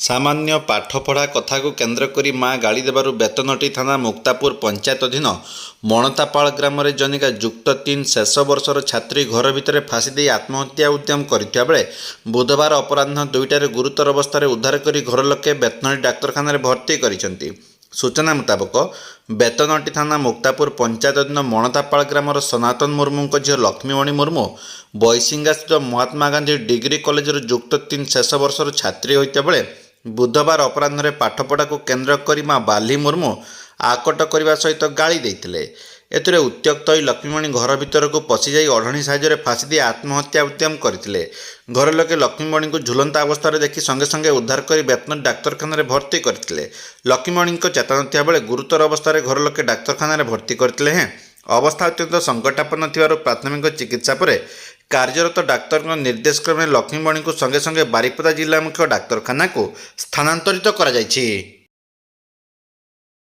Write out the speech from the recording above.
सामान्य पाठपढ़ा कथा को केन्द्र करी माँ गाड़ी देबारु बेतनटी थाना मुक्तापुर पंचायत अधीन मणतापाल ग्राम जनिका युक्त 3 शेष वर्षर छात्री घर भितर फाँसी दे आत्महत्या उद्यम करथिबा बेले बुधवार अपराह्न 2टारे गुरुतर अवस्था उद्धार करी घर लोके बेतनटी डाक्तरखाना भर्ती करिसेंति। सूचना मुताबक बेतनटी थाना मुक्तापुर पंचायत अधीन मणतापाल ग्रामर सनातन मुर्मू झील लक्ष्मीमणि मुर्मू बैसिंगा स्थित महात्मा गांधी डिग्री कॉलेज युक्त 3 शेष वर्षर छात्री होता बेले बुधवार अपराह्न पाठपढ़ा को केन्द्र करी माँ बाली मुर्मू आकट करने सहित गाड़ी देते। एथिरे उत्त्यक्त होई लक्ष्मीमणि घर भीतर को पशि जाई ओढ़णी साहाय्य फाँसी दे आत्महत्या उद्यम करथिले। घर लोके लक्ष्मीमणि को झुलंता अवस्था देखि संगे संगे उद्धार कर बेतनटी डाक्तरखाना भर्ती करथिले। लक्ष्मीमणि चेतना थिया बेले गुरुतर अवस्था घर लोके डाक्तरखाना भर्ती करथिले। अवस्था अत्यंत संकटापन्न थिबारु प्राथमिक चिकित्सा पर कार्यरत डाक्तर निर्देश क्रमे लक्ष्मीमणि को संगे संगे बारिपदा जिला मुख्य डाक्तरखाना को स्थानांतरित करा जायछि।